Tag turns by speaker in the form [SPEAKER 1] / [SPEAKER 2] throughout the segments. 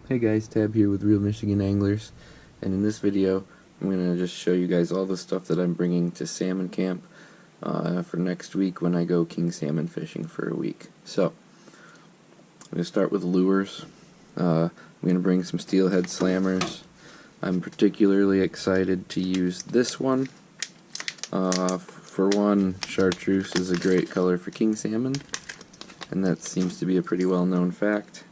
[SPEAKER 1] Hey guys, Tab here with Real Michigan Anglers, and in this video I'm going to just show you guys all the stuff that I'm bringing to salmon camp for next week when I go king salmon fishing for a week. So, I'm going to start with lures. I'm going to bring some steelhead slammers. I'm particularly excited to use this one. For one, chartreuse is a great color for king salmon, and that seems to be a pretty well known fact.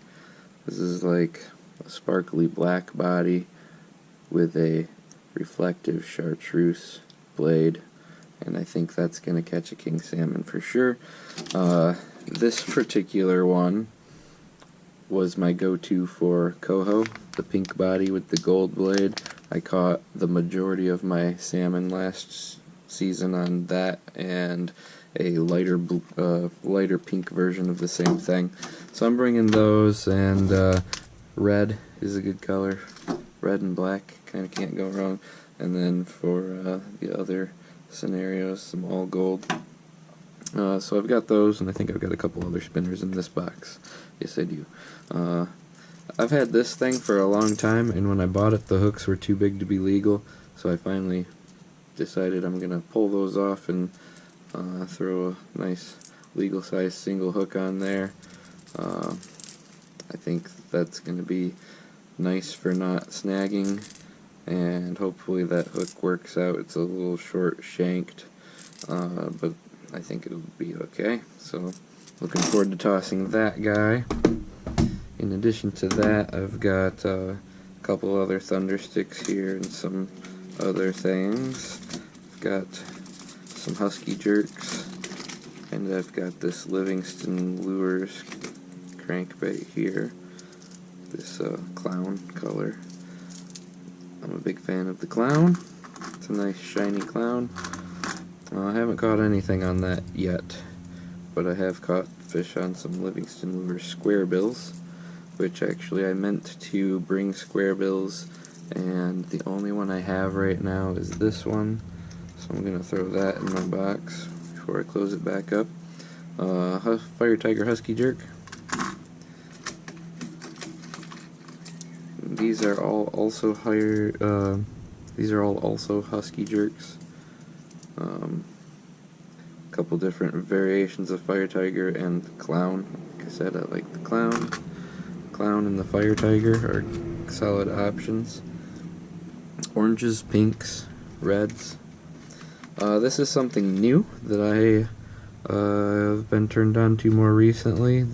[SPEAKER 1] This is like a sparkly black body with a reflective chartreuse blade, and I think that's going to catch a king salmon for sure. This particular one was my go-to for coho, the pink body with the gold blade. I caught the majority of my salmon last season on that and a lighter pink version of the same thing. So I'm bringing those, and red is a good color. Red and black kind of can't go wrong. And then for the other scenarios, some all gold. So I've got those, and I think I've got a couple other spinners in this box. Yes, I do. I've had this thing for a long time, and when I bought it, the hooks were too big to be legal, so I finally decided I'm going to pull those off and throw a nice legal size single hook on there. I think that's going to be nice for not snagging, and hopefully that hook works out. It's a little short shanked, but I think it'll be okay. So looking forward to tossing that guy. In addition to that, I've got a couple other thunder sticks here and some other things. I've got some husky jerks, and I've got this Livingston Lures crankbait here, this clown color. I'm a big fan of the clown. It's a nice shiny clown. I haven't caught anything on that yet, but I have caught fish on some Livingston Lures square bills, which actually I meant to bring square bills, and the only one I have right now is this one, so I'm going to throw that in my box before I close it back up. Fire Tiger Husky Jerk. These are all also Husky Jerks. A couple different variations of Fire Tiger and Clown. Like I said, I like the Clown. Clown and the Fire Tiger are solid options. Oranges, pinks, reds. This is something new that I have been turned on to more recently.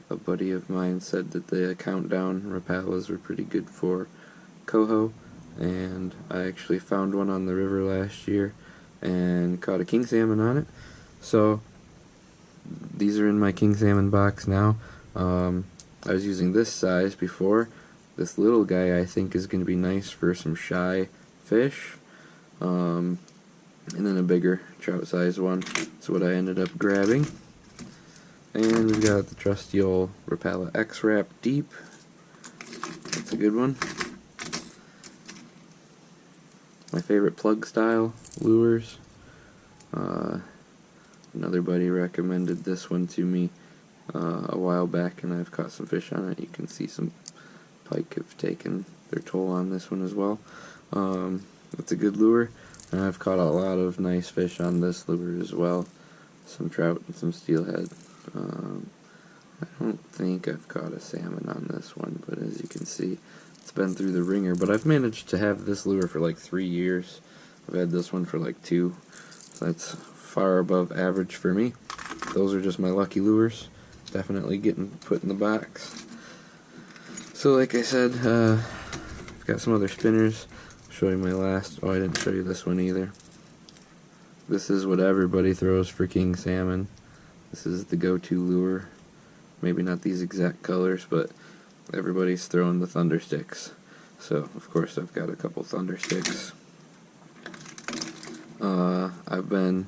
[SPEAKER 1] A buddy of mine said that the Countdown Rapalas were pretty good for coho, and I actually found one on the river last year and caught a king salmon on it. So these are in my king salmon box now. I was using this size before. This little guy I think is going to be nice for some shy fish. And then a bigger trout size one. That's what I ended up grabbing. And we've got the trusty old Rapala X-Wrap Deep. That's a good one. My favorite plug style lures. Another buddy recommended this one to me a while back, and I've caught some fish on it. You can see some pike have taken their toll on this one as well. It's a good lure, and I've caught a lot of nice fish on this lure as well. Some trout and some steelhead. I don't think I've caught a salmon on this one, but as you can see, it's been through the ringer. But I've managed to have this lure for like 3 years. I've had this one for like 2, so that's far above average for me. Those are just my lucky lures. Definitely getting put in the box. So like I said, I've got some other spinners. I'll show you my last. Oh, I didn't show you this one either. This is what everybody throws for king salmon. This is the go-to lure. Maybe not these exact colors, but everybody's throwing the thunder sticks. So of course I've got a couple thunder sticks. I've been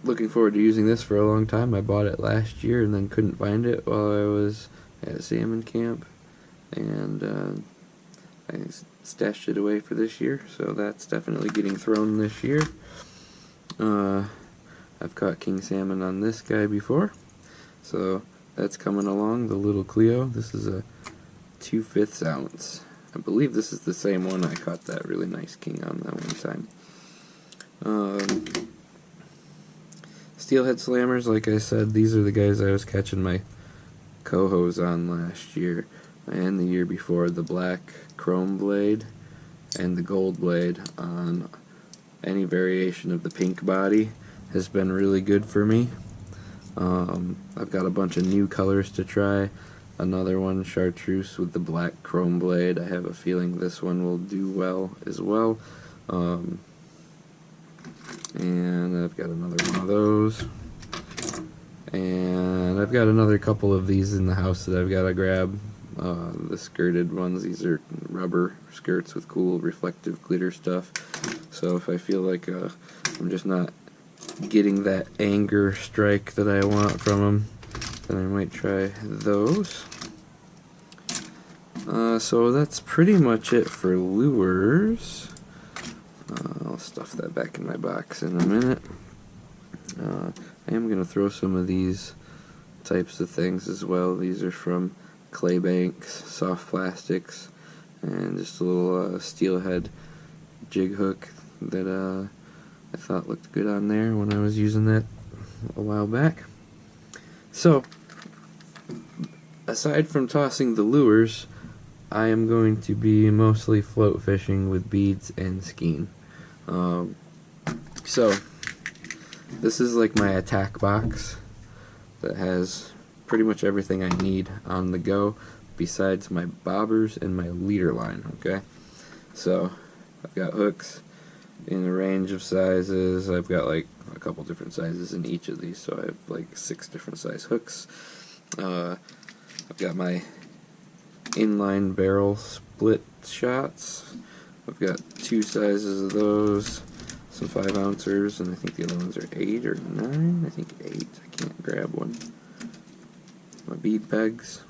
[SPEAKER 1] looking forward to using this for a long time. I bought it last year and then couldn't find it while I was at salmon camp, and I stashed it away for this year, so that's definitely getting thrown this year. I've caught king salmon on this guy before, so that's coming along, the little Cleo. This is a 2/5 ounce. I believe this is the same one I caught that really nice king on that one time. Steelhead slammers, like I said, these are the guys I was catching my cohos on last year and the year before. The black chrome blade and the gold blade on any variation of the pink body has been really good for me. I've got a bunch of new colors to try. Another one, chartreuse with the black chrome blade. I have a feeling this one will do well as well. And I've got another one of those. And I've got another couple of these in the house that I've got to grab. The skirted ones. These are rubber skirts with cool reflective glitter stuff. So if I feel like I'm just not getting that anger strike that I want from them, then I might try those. So that's pretty much it for lures. I'll stuff that back in my box in a minute. I am going to throw some of these types of things as well. These are from clay banks, soft plastics, and just a little steelhead jig hook that I thought looked good on there when I was using that a while back. So, aside from tossing the lures, I am going to be mostly float fishing with beads and skein. So, this is like my attack box that has pretty much everything I need on the go besides my bobbers and my leader line, okay? So, I've got hooks in a range of sizes. I've got like a couple different sizes in each of these, so I have like 6 different size hooks. I've got my inline barrel split shots. I've got 2 sizes of those, some 5-ouncers, and I think the other ones are 8 or 9. I think 8. I can't grab one. My bead pegs.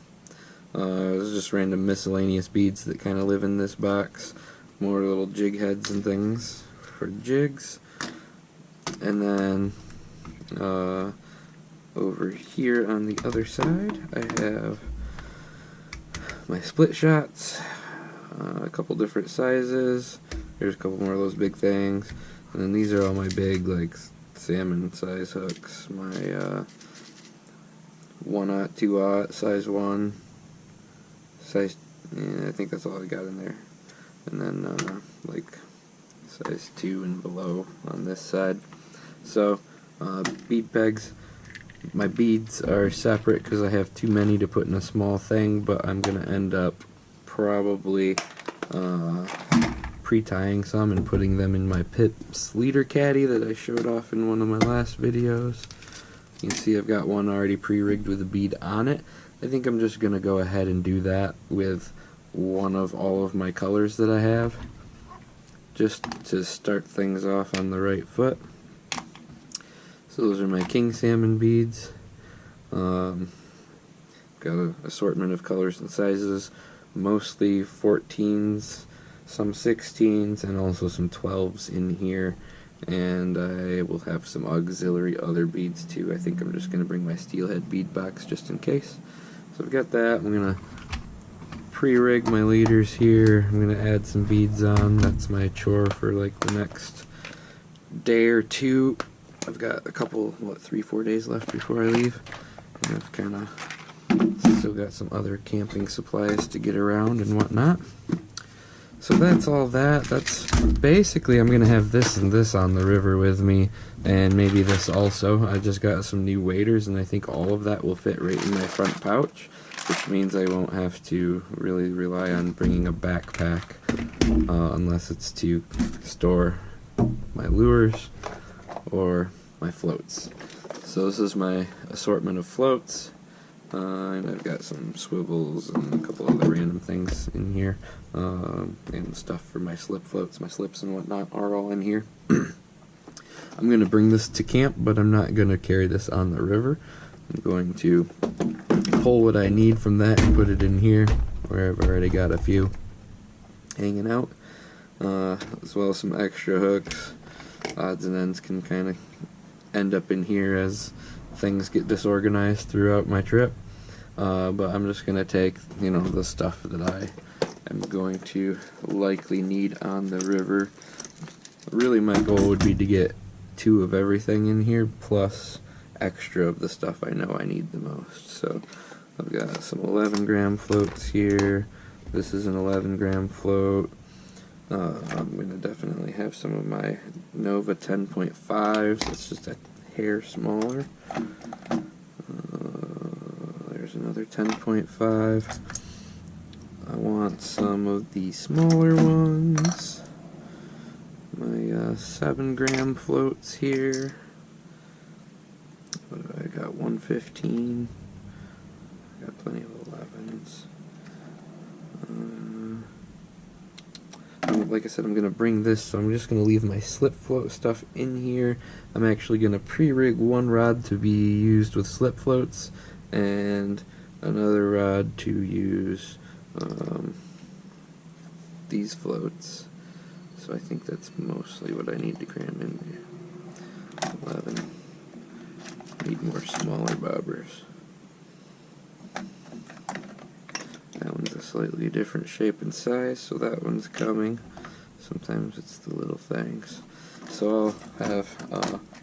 [SPEAKER 1] There's just random miscellaneous beads that kind of live in this box. More little jig heads and things for jigs. And then over here on the other side, I have my split shots, a couple different sizes. There's a couple more of those big things. And then these are all my big, like, salmon size hooks. My 1/0, 2/0, size 1, size, yeah, I think that's all I got in there. And then, like, size 2 and below on this side. So, bead pegs. My beads are separate because I have too many to put in a small thing, but I'm going to end up probably pre-tying some and putting them in my Pips leader caddy that I showed off in one of my last videos. You can see I've got one already pre-rigged with a bead on it. I think I'm just going to go ahead and do that with one of all of my colors that I have, just to start things off on the right foot. So those are my King Salmon beads. Got an assortment of colors and sizes, mostly 14s, some 16s, and also some 12s in here. And I will have some auxiliary other beads too. I think I'm just going to bring my steelhead bead box just in case. So I've got that. I'm going to pre-rig my leaders here. I'm going to add some beads on. That's my chore for like the next day or two. I've got a couple, 3-4 days left before I leave. And I've kind of still got some other camping supplies to get around and whatnot. So that's all that. That's basically, I'm going to have this and this on the river with me, and maybe this also. I just got some new waders, and I think all of that will fit right in my front pouch, which means I won't have to really rely on bringing a backpack unless it's to store my lures or my floats. So this is my assortment of floats, and I've got some swivels and a couple other random things in here, and stuff for my slip floats. My slips and whatnot are all in here. I'm going to bring this to camp, but I'm not going to carry this on the river. I'm going to pull what I need from that and put it in here, where I've already got a few hanging out, as well as some extra hooks. Odds and ends can kind of end up in here as things get disorganized throughout my trip. but I'm just going to take, the stuff that I am going to likely need on the river. Really, my goal would be to get 2 of everything in here, plus extra of the stuff I know I need the most. So I've got some 11-gram floats here. This is an 11-gram float. I'm going to definitely have some of my Nova 10.5s. It's just a hair smaller. There's another 10.5. I want some of the smaller ones. My 7-gram floats here. What do I got? 115. I got plenty of 11s. Like I said, I'm going to bring this, so I'm just going to leave my slip float stuff in here. I'm actually going to pre-rig one rod to be used with slip floats, and another rod to use these floats. So I think that's mostly what I need to cram in there. 11. Need more smaller bobbers. That one's a slightly different shape and size, so that one's coming. Sometimes it's the little things. So I'll have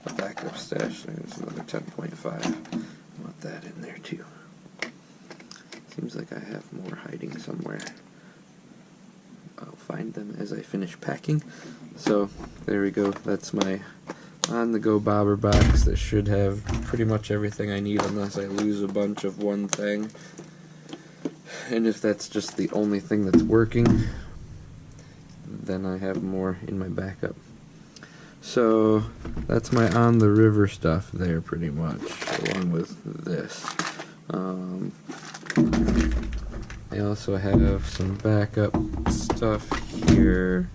[SPEAKER 1] a backup stash. There's another 10.5. I want that in there too. Seems like I have more hiding somewhere. I'll find them as I finish packing. So there we go. That's my on-the-go bobber box that should have pretty much everything I need unless I lose a bunch of one thing. And if that's just the only thing that's working, then I have more in my backup. So that's my on the river stuff there pretty much, along with this. I also have some backup stuff here.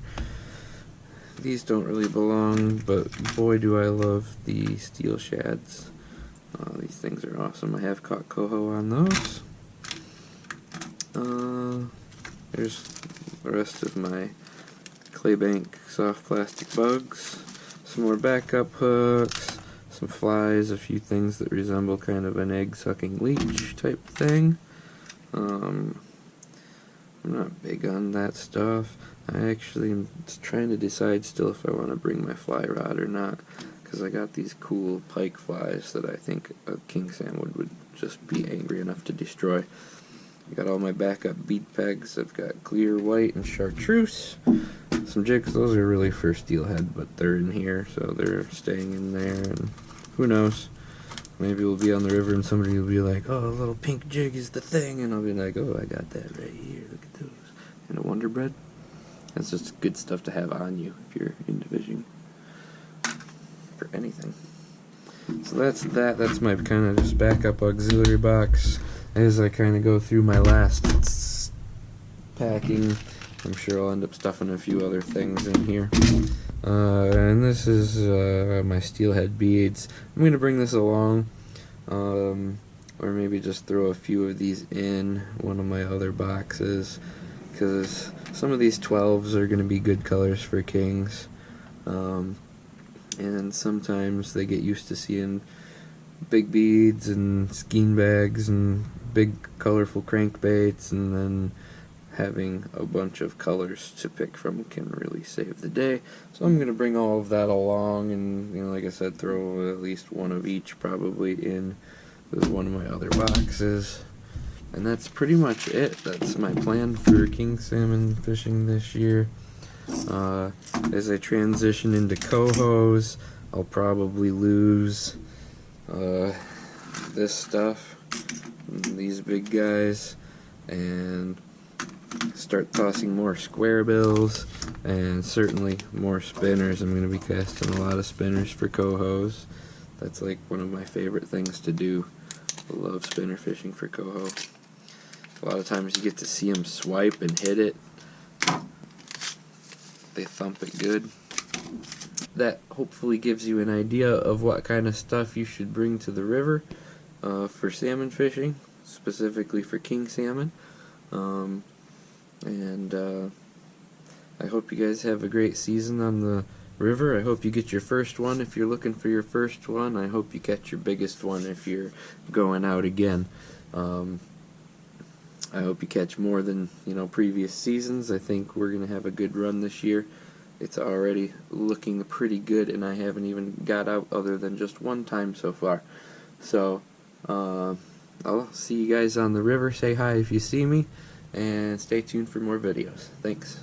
[SPEAKER 1] These don't really belong, but boy do I love the steel shads. These things are awesome. I have caught coho on those. There's the rest of my clay bank soft plastic bugs, some more backup hooks, some flies, a few things that resemble kind of an egg sucking leech type thing. I'm not big on that stuff. I actually am trying to decide still if I want to bring my fly rod or not, because I got these cool pike flies that I think a king salmon would just be angry enough to destroy. I got all my backup bead pegs. I've got clear white and chartreuse. Some jigs, those are really for steelhead, but they're in here, so they're staying in there, and who knows, maybe we'll be on the river and somebody will be like, oh, a little pink jig is the thing, and I'll be like, oh, I got that right here, look at those. And a Wonder Bread. That's just good stuff to have on you if you're into fishing for anything. So that's that. That's my kind of just backup auxiliary box. As I kind of go through my last packing, I'm sure I'll end up stuffing a few other things in here. And this is my steelhead beads. I'm going to bring this along, or maybe just throw a few of these in one of my other boxes, because some of these 12s are going to be good colors for kings. And sometimes they get used to seeing big beads and skein bags and big colorful crankbaits, and then having a bunch of colors to pick from can really save the day. So I'm going to bring all of that along, and like I said, throw at least one of each probably in with one of my other boxes. And that's pretty much it. That's my plan for king salmon fishing this year. As I transition into cohos, I'll probably lose this stuff, these big guys, and start tossing more square bills, and certainly more spinners. I'm going to be casting a lot of spinners for cohos. That's like one of my favorite things to do. I love spinner fishing for coho. A lot of times you get to see them swipe and hit it. They thump it good. That hopefully gives you an idea of what kind of stuff you should bring to the river for salmon fishing, specifically for king salmon. I hope you guys have a great season on the river. I hope you get your first one if you're looking for your first one. I hope you catch your biggest one if you're going out again. I hope you catch more than previous seasons. I think we're gonna have a good run this year. It's already looking pretty good, and I haven't even got out other than just one time so far. So I'll see you guys on the river. Say hi if you see me, and stay tuned for more videos. Thanks.